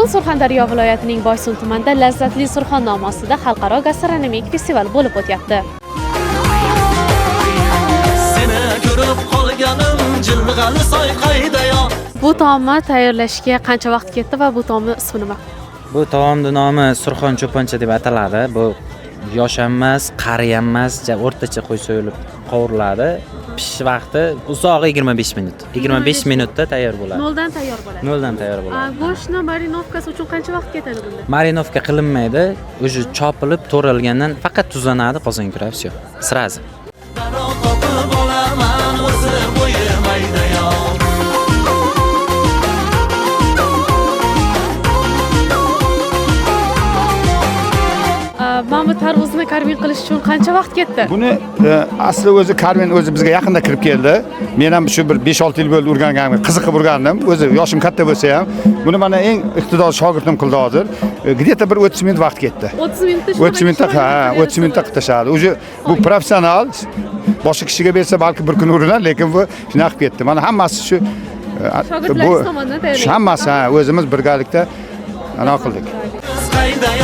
Bugun Surxondaryo viloyatining Boysun tumanida lazzatli Surxon nomi ostida xalqaro gastronomik festival bo'lib o'tyapti. Seni ko'rib qolganim jilg'ali soy qaydayo. Bu taomni tayyorlashga qancha vaqt ketdi va bu taomning ismi nima? Bu taomning nomi Surxon cho'poncha deb ataladi. Bu yosh ham emas, qari ham emas, o'rtacha qo'y so'yilib qovuriladi. Pishish vaqti uzog'i 25 minut. 25 minutda tayyor bo'ladi. Noldan tayyor bo'ladi. Noldan tayyor bo'ladi. Go'shtni marinovkasi uchun qancha vaqt ketadi bunda? Marinovka qilinmaydi. O'zi chopilib, to'ralgandan faqat tuzlanadi, qozonga kiradi, всё. Сразу. Topib olaman o'zi bo'yimaydayo. Mana bu tarvuzni karvin qilish uchun qancha vaqt ketdi? Buni asli o'zi karvin o'zi bizga yaqinda kirib keldi. Men ham shu bir 5-6 yil bo'ldi o'rganganim, qiziqib o'rgandim. O'zi yoshim katta bo'lsa ham, buni mana eng iqtidorli shogirdim qildi hozir. Где-то bir 30 minut vaqt ketdi. 30 minutda 30 minutda, ha, 30 minutda qilishadi. O'zi bu professional. Boshqa kishiga bersa balki bir kun urinar, lekin bu shunaqa qilib ketdi. Mana hammasi shu shogirdlaringiz tomonidan tayyorlangan. Hammasi, o'zimiz birgalikda ana qildik. Qaydayo.